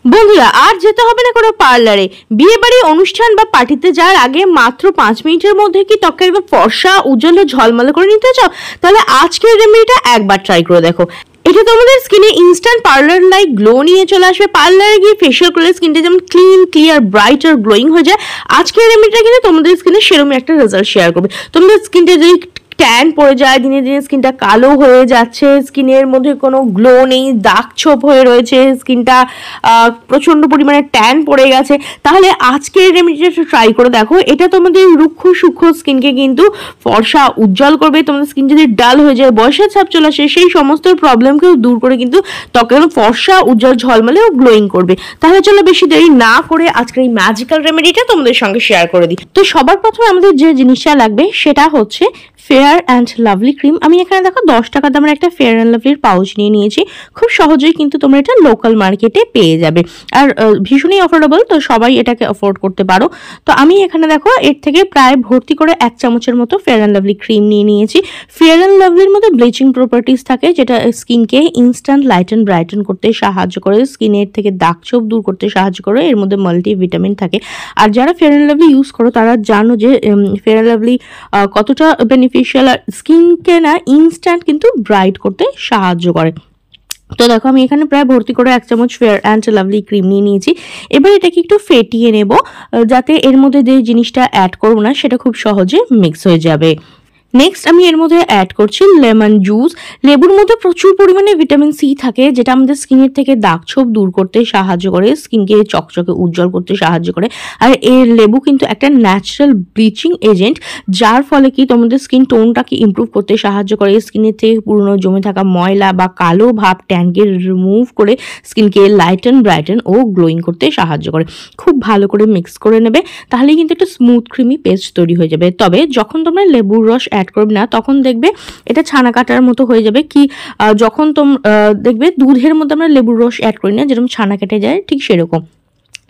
বন্ধুরা আর যেতে হবে না কোনো পার্লারে, বিয়ে বাড়ি অনুষ্ঠান বা পার্টিতে যাওয়ার আগে মাত্র 5 মিনিটের মধ্যে কি ত্বকটা একদম ফর্সা উজ্জ্বল ও ঝলমলে করে নিতে চাও? তাহলে আজকের রেমেডিটা একবার ট্রাই করে দেখো। এটা তোমাদের স্কিনে ইনস্ট্যান্ট পার্লার লাইক গ্লো নিয়ে চলে আসবে। পার্লারে গিয়ে ফেশিয়াল করলে স্কিনটা যেমন ক্লিন, ক্লিয়ার, ব্রাইট আর গ্লোয়িং হয়ে যায়, আজকের রেমেডিটা কিন্তু তোমাদের স্কিনে সেরকম একটা রেজাল্ট শেয়ার করবে। তোমাদের স্কিনটা যদি ট্যান পড়ে যায়, দিনে দিনে স্কিনটা কালো হয়ে যাচ্ছে, স্কিনের মধ্যে কোনো গ্লো নেই, দাগ ছোপ হয়ে রয়েছে, স্কিনটা প্রচণ্ড পরিমাণে ট্যান পড়ে গেছে, তাহলে আজকের রেমেডিটা ট্রাই করে দেখো। এটা তোমাদের রুক্ষ সূক্ষ্ম স্কিনকে কিন্তু ফর্সা উজ্জ্বল করবে। তোমাদের স্কিন যদি ডাল হয়ে যায়, বয়সের ছাপ চলে আসে, সেই সমস্ত প্রবলেমকেও দূর করে কিন্তু ত্বকে ফর্সা উজ্জ্বল ঝলমলে ও গ্লোয়িং করবে। তাহলে চলো বেশি দেরি না করে আজকের এই ম্যাজিক্যাল রেমেডিটা তোমাদের সঙ্গে শেয়ার করে দিই। তো সবার প্রথমে আমাদের যে জিনিসটা লাগবে সেটা হচ্ছে ফেয়ার অ্যান্ড লাভলি ক্রিম। আমি এখানে দেখো 10 টাকা দামের একটা ফেয়ার অ্যান্ড লাভলির পাউচ নিয়ে নিয়েছি। খুব সহজেই কিন্তু তোমরা এটা লোকাল মার্কেটে পেয়ে যাবে, আর ভীষণই অ্যাফোর্ডেবল, তো সবাই এটাকে অ্যাফোর্ড করতে পারো। তো আমি এখানে দেখো এর থেকে প্রায় ভর্তি করে 1 চামচের মতো ফেয়ার অ্যান্ড লাভলি ক্রিম নিয়ে নিয়েছি। ফেয়ার অ্যান্ড লাভলির মধ্যে ব্লিচিং প্রপার্টিস থাকে, যেটা স্কিনকে ইনস্ট্যান্ট লাইটেন ব্রাইটেন করতে সাহায্য করে, স্কিনের থেকে দাগ ছোপ দূর করতে সাহায্য করে। এর মধ্যে মাল্টি ভিটামিন থাকে। আর যারা ফেয়ার অ্যান্ড লাভলি ইউজ করো তারা জানো যে ফেয়ার অ্যান্ড লাভলি কতটা বেনিফিশিয়াল, আর স্কিনকে না ইনস্ট্যান্ট কিন্তু ব্রাইট করতে সাহায্য করে। তো দেখো আমি এখানে প্রায় ভর্তি করে 1 চামচ ফেয়ার অ্যান্ড লাভলি ক্রিম নিয়ে নিয়েছি। এবার এটাকে একটু ফেটিয়ে নেব, যাতে এর মধ্যে যে জিনিসটা অ্যাড করবো না সেটা খুব সহজে মিক্স হয়ে যাবে। নেক্সট আমি এর মধ্যে অ্যাড করছি লেমন জুস। লেবুর মধ্যে প্রচুর পরিমাণে ভিটামিন সি থাকে, যেটা আমাদের স্কিনের থেকে দাগ ছোপ দূর করতে সাহায্য করে, স্কিনকে চকচকে উজ্জ্বল করতে সাহায্য করে। আর এর লেবু কিন্তু একটা ন্যাচারাল ব্লিচিং এজেন্ট, যার ফলে কি তোমাদের স্কিন টোনটাকে ইমপ্রুভ করতে সাহায্য করে, স্কিনের থেকে পুরনো জমে থাকা ময়লা বা কালো ভাব ট্যানকে রিমুভ করে স্কিনকে লাইটেন ব্রাইটেন ও গ্লোয়িং করতে সাহায্য করে। খুব ভালো করে মিক্স করে নেবে, তাহলেই কিন্তু একটা স্মুথ ক্রিমি পেস্ট তৈরি হয়ে যাবে। তবে যখন তোমরা লেবুর রস অ্যাড করবে না, তখন দেখবে এটা ছানা কাটার মতো হয়ে যাবে। কি যখন দেখবে দুধের মধ্যে আমরা লেবুর রস অ্যাড করি না, যেরকম ছানা কেটে যায়, ঠিক সেরকম।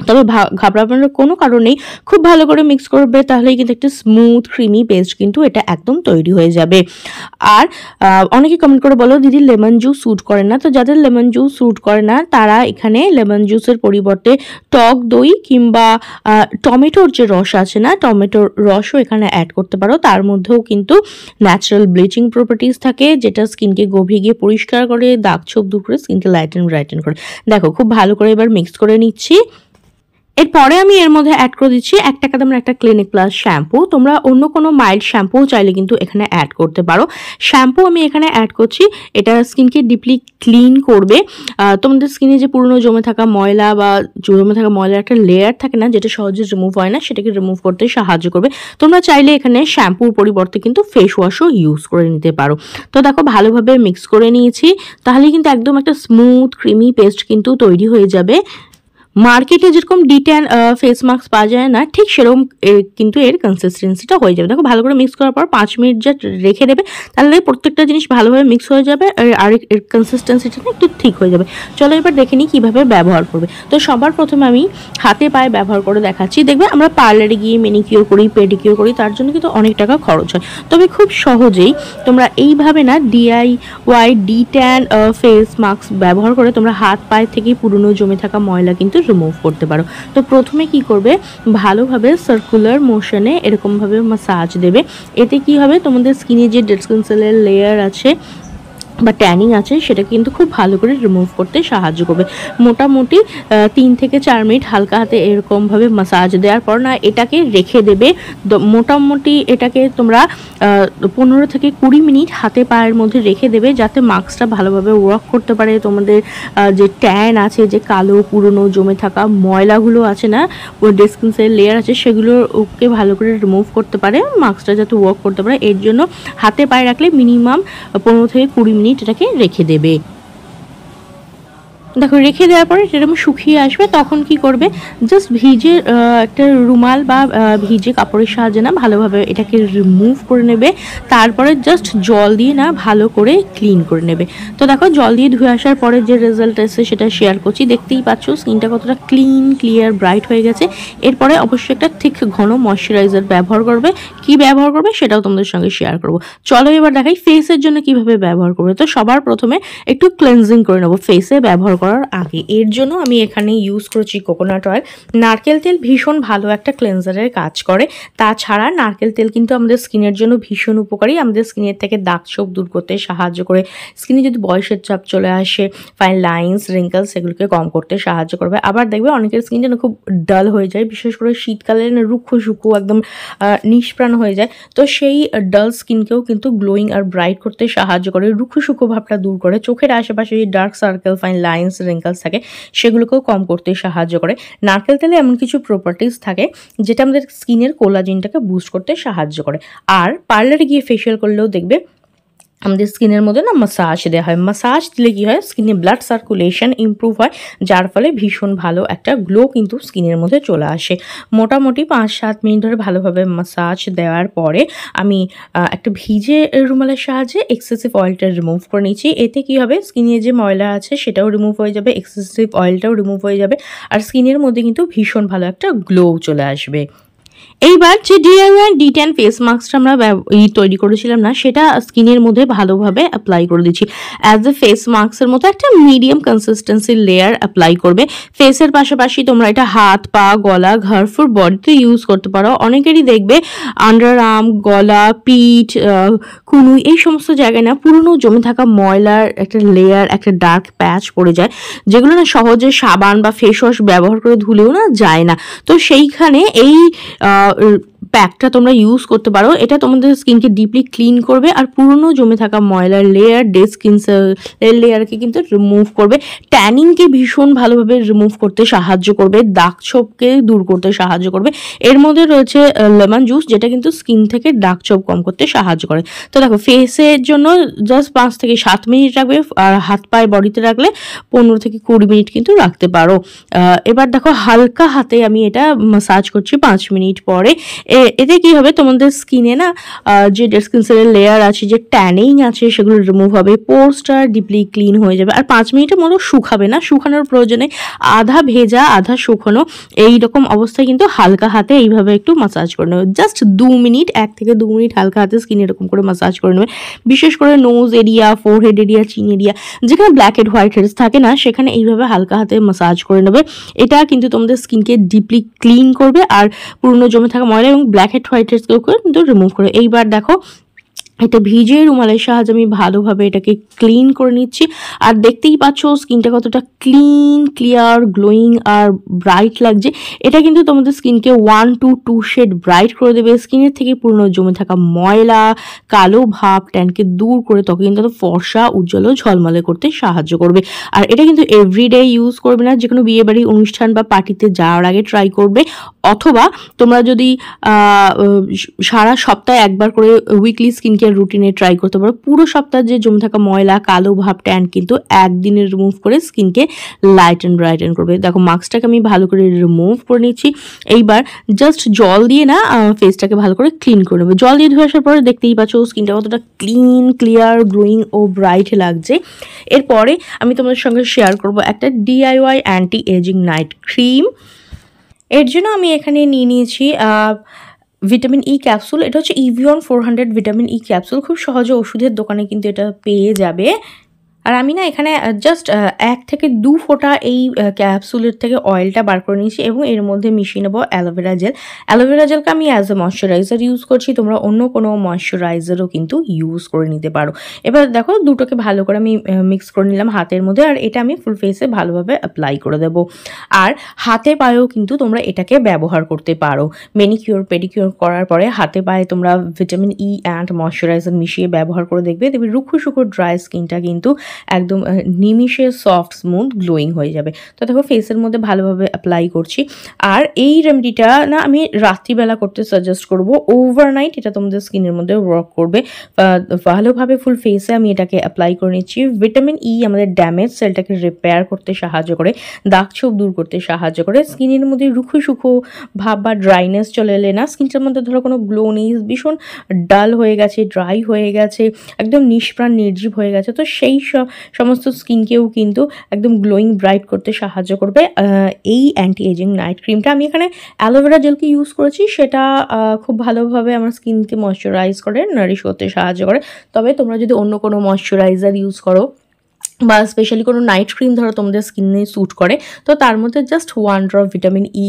তবে ঘাবড়ানোর কোনো কারণ নেই, খুব ভালো করে মিক্স করবে, তাহলেই কিন্তু একটা স্মুথ ক্রিমি পেস্ট কিন্তু এটা একদম তৈরি হয়ে যাবে। আর অনেকে কমেন্ট করে বলো দিদি লেমন জুস স্যুট করে না, তো যাদের লেমন জুস স্যুট করে না তারা এখানে লেমন জুসের পরিবর্তে টক দই কিংবা টমেটোর যে রস আছে না, টমেটোর রসও এখানে অ্যাড করতে পারো। তার মধ্যেও কিন্তু ন্যাচারাল ব্লিচিং প্রপার্টিস থাকে, যেটা স্কিনকে গভীর গিয়ে পরিষ্কার করে, দাগ ছোপ দূর করে, স্কিনকে লাইটেন ব্রাইটেন করে। দেখো খুব ভালো করে এবার মিক্স করে নিচ্ছি। এরপরে আমি এর মধ্যে অ্যাড করে দিচ্ছি 1 টাকা দামের একটা ক্লিনিক প্লাস শ্যাম্পু। তোমরা অন্য কোনো মাইল্ড শ্যাম্পু চাইলে কিন্তু এখানে অ্যাড করতে পারো। শ্যাম্পু আমি এখানে অ্যাড করছি, এটা স্কিনকে ডিপলি ক্লিন করবে। তোমাদের স্কিনে যে পুরনো জমে থাকা ময়লা বা জমে থাকা ময়লার একটা লেয়ার থাকে না, যেটা সহজে রিমুভ হয় না, সেটাকে রিমুভ করতে সাহায্য করবে। তোমরা চাইলে এখানে শ্যাম্পুর পরিবর্তে কিন্তু ফেস ওয়াশও ইউজ করে নিতে পারো। তো দেখো ভালোভাবে মিক্স করে নিয়েছি, তাহলে কিন্তু একদম একটা স্মুথ ক্রিমি পেস্ট কিন্তু তৈরি হয়ে যাবে। মার্কেটে যেরকম D10 ফেস মাস্ক পাওয়া যায় না, ঠিক সেরকম কিন্তু এর কনসিস্টেন্সিটা হয়ে যাবে। দেখো ভালো করে মিক্স করার পর 5 মিনিট জাস্ট রেখে দেবে, তাহলে প্রত্যেকটা জিনিস ভালোভাবে মিক্স হয়ে যাবে, আর এর কনসিস্টেন্সিটা একটু ঠিক হয়ে যাবে। চলো এবার দেখে নিই কীভাবে ব্যবহার করবে। তো সবার প্রথমে আমি হাতে পায়ে ব্যবহার করে দেখাচ্ছি। দেখবে আমরা পার্লারে গিয়ে ম্যানিকিওর করি, পেডিকিওর করি, তার জন্য কিন্তু অনেক টাকা খরচ হয়। তবে খুব সহজেই তোমরা এইভাবে না DIY D10 ফেস মাস্ক ব্যবহার করে তোমরা হাত পায়ে থেকে পুরনো জমে থাকা ময়লা কিন্তু রিমুভ করতে পারো। তো প্রথমে কি করবে, ভালোভাবে সার্কুলার মোশনে এরকমভাবে মাসাজ দেবে। এতে কি হবে, তোমাদের স্কিনে যে ডেড স্কিন সেলের লেয়ার আছে বা ট্যানিং আছে, সেটা কিন্তু খুব ভালো করে রিমুভ করতে সাহায্য করবে। মোটামুটি 3 থেকে 4 মিনিট হালকা হাতে এরকমভাবে মাসাজ দেওয়ার পর না এটাকে রেখে দেবে। মোটামুটি এটাকে তোমরা 15 থেকে 20 মিনিট হাতে পায়ের মধ্যে রেখে দেবে, যাতে মাস্কটা ভালোভাবে ওয়ার্ক করতে পারে। তোমাদের যে ট্যান আছে, যে কালো পুরনো জমে থাকা ময়লাগুলো আছে না, ডেড স্কিন সেল লেয়ার আছে, সেগুলোকে ভালো করে রিমুভ করতে পারে, মাস্কটা যাতে ওয়ার্ক করতে পারে। এর জন্য হাতে পায়ে রাখলে মিনিমাম 15 থেকে 20 মিনিট এটাকে রেখে দেবে। দেখো রেখে দেওয়ার পরে যেরকম শুকিয়ে আসবে, তখন কি করবে, জাস্ট ভিজে একটা রুমাল বা ভিজে কাপড়ের সাহায্যে না ভালোভাবে এটাকে রিমুভ করে নেবে। তারপরে জাস্ট জল দিয়ে না ভালো করে ক্লিন করে নেবে। তো দেখো জল দিয়ে ধুয়ে আসার পরে যে রেজাল্ট এসেছে সেটা শেয়ার করছি। দেখতেই পাচ্ছ স্কিনটা কতটা ক্লিন, ক্লিয়ার, ব্রাইট হয়ে গেছে। এরপরে অবশ্যই একটা ঠিক ঘন ময়শ্চারাইজার ব্যবহার করবে। কি ব্যবহার করবে সেটাও তোমাদের সঙ্গে শেয়ার করব। চলো এবার দেখাই ফেসের জন্য কিভাবে ব্যবহার করবে। তো সবার প্রথমে একটু ক্লেনজিং করে নেবো ফেসে ব্যবহার করার আগে। এর জন্য আমি এখানে ইউজ করেছি কোকোনাট অয়েল। নারকেল তেল ভীষণ ভালো একটা ক্লেন্সারের কাজ করে। তাছাড়া নারকেল তেল কিন্তু আমাদের স্কিনের জন্য ভীষণ উপকারী, আমাদের স্কিনের থেকে দাগ ছোপ দূর করতে সাহায্য করে। স্কিনে যদি বয়সের চাপ চলে আসে, ফাইন লাইন্স, রিঙ্কেলস, সেগুলোকে কম করতে সাহায্য করবে। আবার দেখবে অনেকের স্কিন যেন খুব ডাল হয়ে যায়, বিশেষ করে শীতকালে রুক্ষ শুকো একদম নিষ্প্রাণ হয়ে যায়। তো সেই ডাল স্কিনকেও কিন্তু গ্লোয়িং আর ব্রাইট করতে সাহায্য করে, রুক্ষ শুকো ভাবটা দূর করে। চোখের আশেপাশে যে dark circle, fine lines, wrinkles থাকে সেগুলোকেও কম করতে সাহায্য করে। নারকেল তেলে এমন কিছু প্রপার্টিস থাকে যেটা আমাদের স্কিনের কোলাজেনটাকে বুস্ট করতে সাহায্য করে। আর পার্লারে গিয়ে ফেশিয়াল করলেও দেখবে আমাদের স্কিনের মধ্যে না মাসাজ দেওয়া হয়। মাসাজ দিলে কী হয়, স্কিনে ব্লাড সার্কুলেশন ইমপ্রুভ হয়, যার ফলে ভীষণ ভালো একটা গ্লো কিন্তু স্কিনের মধ্যে চলে আসে। মোটামুটি 5-7 মিনিট ধরে ভালোভাবে মাসাজ দেওয়ার পরে আমি একটা ভিজে রুমালের সাহায্যে এক্সেসিভ অয়েলটা রিমুভ করে নিচ্ছি। এতে কী হবে, স্কিনে যে ময়লা আছে সেটাও রিমুভ হয়ে যাবে, এক্সেসিভ অয়েলটাও রিমুভ হয়ে যাবে, আর স্কিনের মধ্যে কিন্তু ভীষণ ভালো একটা গ্লো চলে আসবে। এইবার যে DIY D10 ফেস মাস্কটা আমরা তৈরি করেছিলাম না, সেটা স্কিনের মধ্যে ভালোভাবে অ্যাপ্লাই করে দিচ্ছি। অ্যাজ এ ফেস মাস্কের মতো একটা মিডিয়াম কনসিস্টেন্সির লেয়ার অ্যাপ্লাই করবে। ফেসের পাশাপাশি তোমরা এটা হাত, পা, গলা, ঘাড়, ফুল বডিতে ইউজ করতে পারো। অনেকেরই দেখবে আন্ডার আর্ম, গলা, পিঠ, কুনুই এই সমস্ত জায়গায় না পুরনো জমে থাকা ময়লার একটা লেয়ার, একটা ডার্ক প্যাচ পড়ে যায়, যেগুলো না সহজে সাবান বা ফেস ওয়াশ ব্যবহার করে ধুলেও না যায় না। তো সেইখানে এই প্যাকটা তোমরা ইউজ করতে পারো। এটা তোমাদের স্কিনকে ডিপলি ক্লিন করবে আর পুরনো জমে থাকা ময়লার লেয়ার, ডেড স্কিন লেয়ারকে কিন্তু রিমুভ করবে। ট্যানিংকে ভীষণ ভালোভাবে রিমুভ করতে সাহায্য করবে, দাগ ছোপকে দূর করতে সাহায্য করবে। এর মধ্যে রয়েছে লেমন জুস, যেটা কিন্তু স্কিন থেকে দাগ ছোপ কম করতে সাহায্য করে। তো দেখো, ফেসের জন্য জাস্ট 5 থেকে 7 মিনিট রাখবে, আর হাত পায়ে বডিতে রাখলে 15 থেকে 20 মিনিট কিন্তু রাখতে পারো। এবার দেখো, হালকা হাতে আমি এটা মাসাজ করছি 5 মিনিট পরে। এতে কি হবে, তোমাদের স্কিনে না যে ডেড স্কিন সেলের লেয়ার আছে, যে ট্যানিং আছে, সেগুলো রিমুভ হবে, পোর্সটা ডিপলি ক্লিন হয়ে যাবে। আর 5 মিনিটের মতো শুকাবে না, শুকানোর প্রয়োজনে আধা ভেজা আধা শুকানো এইরকম অবস্থায় কিন্তু হালকা হাতে এইভাবে একটু মাসাজ করে নেবে। জাস্ট 2 মিনিট, 1 থেকে 2 মিনিট হালকা হাতে স্কিন এরকম করে মাসাজ করে নেবে। বিশেষ করে nose area, forehead area, chin area, যেখানে ব্ল্যাক হেড হোয়াইট হেডস থাকে না, সেখানে এইভাবে হালকা হাতে মাসাজ করে নেবে। এটা কিন্তু তোমাদের স্কিনকে ডিপলি ক্লিন করবে আর পুরনো জমে থাকা ময়লা এবং ব্ল্যাক হেড হোয়াইট হেডসকেও কিন্তু রিমুভ করে। এইবার দেখো, এটা ভিজে রুমালের সাহায্যে আমি ভালোভাবে এটাকে ক্লিন করে নিচ্ছি। আর দেখতেই পাচ্ছ স্কিনটা কতটা ক্লিন, ক্লিয়ার, গ্লোয়িং আর ব্রাইট লাগছে। এটা কিন্তু তোমাদের স্কিনকে 1 to 2 শেড ব্রাইট করে দেবে। স্কিনের থেকে পুরনো জমে থাকা ময়লা, কালো ভাব, ট্যানকে দূর করে ত্বকে কিন্তু ফর্সা, উজ্জ্বল ও ঝলমলে করতে সাহায্য করবে। আর এটা কিন্তু এভরিডে ইউজ করবে না, যে কোনো বিয়েবাড়ি অনুষ্ঠান বা পার্টিতে যাওয়ার আগে ট্রাই করবে। অথবা তোমরা যদি সারা সপ্তাহে একবার করে উইকলি স্কিন কেয়ার রুটিনে ট্রাই করতে পারো। পুরো সপ্তাহে যে জমে থাকা ময়লা, কালো ভাব, ট্যান কিন্তু একদিনে রিমুভ করে স্কিনকে লাইট অ্যান্ড ব্রাইটেন করবে। দেখো, মাস্কটাকে আমি ভালো করে রিমুভ করে নিচ্ছি। এইবার জাস্ট জল দিয়ে না ফেসটাকে ভালো করে ক্লিন করে নেবে। জল দিয়ে ধুয়ে আসার পরে দেখতেই পাচ্ছ স্কিনটা কতটা ক্লিন, ক্লিয়ার, গ্লোয়িং ও ব্রাইট লাগছে। এরপরে আমি তোমাদের সঙ্গে শেয়ার করব একটা DIY anti aging night cream. এর জন্য আমি এখানে নিয়ে নিয়েছি ভিটামিন ই ক্যাপসুল। এটা হচ্ছে ইভিয়ন 400 ভিটামিন ই ক্যাপসুল। খুব সহজে ওষুধের দোকানে কিন্তু এটা পেয়ে যাবে। আর আমি না এখানে জাস্ট 1 থেকে 2 ফোঁটা এই ক্যাপসুলের থেকে অয়েলটা বার করে নিয়েছি এবং এর মধ্যে মিশিয়ে নেবো অ্যালোভেরা জেল। অ্যালোভেরা জেলকে আমি অ্যাজ এ ময়শ্চারাইজার ইউজ করছি, তোমরা অন্য কোনো ময়শ্চারাইজারও কিন্তু ইউজ করে নিতে পারো। এবার দেখো, দুটোকে ভালো করে আমি মিক্স করে নিলাম হাতের মধ্যে, আর এটা আমি ফুল ফেসে ভালোভাবে অ্যাপ্লাই করে দেবো। আর হাতে পায়েও কিন্তু তোমরা এটাকে ব্যবহার করতে পারো। ম্যানিকিউর, পেডিকিউর করার পরে হাতে পায়ে তোমরা ভিটামিন ই অ্যান্ড ময়শ্চারাইজার মিশিয়ে ব্যবহার করে দেখবে রুক্ষ শুকো ড্রাই স্কিনটা কিন্তু একদম নিমিষে সফট, স্মুথ, গ্লোয়িং হয়ে যাবে। তো দেখো, ফেসের মধ্যে ভালোভাবে অ্যাপ্লাই করছি। আর এই রেমেডিটা না আমি রাত্রিবেলা করতে সাজেস্ট করব। ওভারনাইট এটা তোমাদের স্কিনের মধ্যে ওয়ার্ক করবে ভালোভাবে। ফুল ফেসে আমি এটাকে অ্যাপ্লাই করে নিচ্ছি। ভিটামিন ই আমাদের ড্যামেজ সেলটাকে রিপেয়ার করতে সাহায্য করে, দাগ ছোপ দূর করতে সাহায্য করে। স্কিনের মধ্যে রুক্ষ শুকো ভাব বা ড্রাইনেস চলে এলে না, স্কিনটার মধ্যে ধরো কোনো গ্লো নেই, ভীষণ ডাল হয়ে গেছে, ড্রাই হয়ে গেছে, একদম নিষ্প্রাণ নির্জীব হয়ে গেছে, তো সেই সমস্ত স্কিনকেও কিন্তু একদম গ্লোয়িং ব্রাইট করতে সাহায্য করবে এই অ্যান্টি এজিং নাইট ক্রিমটা। আমি এখানে অ্যালোভেরা জেলকে ইউজ করেছি, সেটা খুব ভালোভাবে আমার স্কিনকে ময়শ্চারাইজ করে, নারিশ করতে সাহায্য করে। তবে তোমরা যদি অন্য কোনো ময়শ্চারাইজার ইউজ করো বা স্পেশালি কোনো নাইট ক্রিম ধরো তোমাদের স্কিনে স্যুট করে, তো তার মধ্যে জাস্ট 1 ড্রপ ভিটামিন ই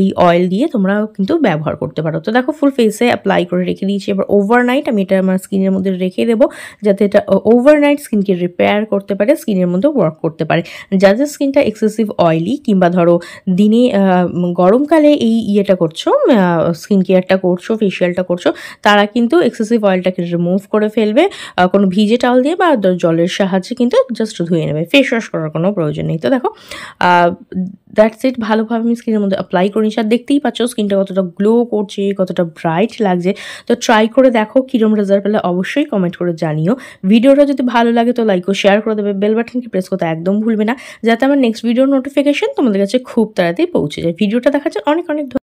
এই অয়েল দিয়ে তোমরা কিন্তু ব্যবহার করতে পারো। তো দেখো ফুল ফেসে অ্যাপ্লাই করে রেখে দিয়েছি। এবার ওভারনাইট আমি এটা আমার স্কিনের মধ্যে রেখে দেবো, যাতে এটা ওভারনাইট স্কিনকে রিপেয়ার করতে পারে, স্কিনের মধ্যে ওয়ার্ক করতে পারে। যাদের স্কিনটা এক্সেসিভ অয়েলি, কিংবা ধরো দিনে গরমকালে এই ইয়েটা করছো, স্কিন কেয়ারটা করছো, ফেশিয়ালটা করছো, তারা কিন্তু এক্সেসিভ অয়েলটাকে রিমুভ করে ফেলবে কোনো ভিজে টাওয়াল দিয়ে বা জলের সাহায্যে কিন্তু জাস্ট ধুয়ে নেবে, ফেস ওয়াশ করার কোনো প্রয়োজন নেই। তো দেখো দ্যাটস ইট, ভালোভাবে আমি স্কিনের মধ্যে অ্যাপ্লাই করে নিচ্ছি। আর দেখতেই পাচ্ছ স্কিনটা কতটা গ্লো করছে, কতটা ব্রাইট লাগছে। তো ট্রাই করে দেখো, কীরকম রেজাল্ট পেলে অবশ্যই কমেন্ট করে জানিও। ভিডিওটা যদি ভালো লাগে তো লাইক ও শেয়ার করে দেবে, বেল বাটনকে প্রেস করতে একদম ভুলবে না, যাতে আমার নেক্সট ভিডিওর নোটিফিকেশন তোমাদের কাছে খুব তাড়াতাড়ি পৌঁছে যায়। ভিডিওটা দেখার জন্য অনেক অনেক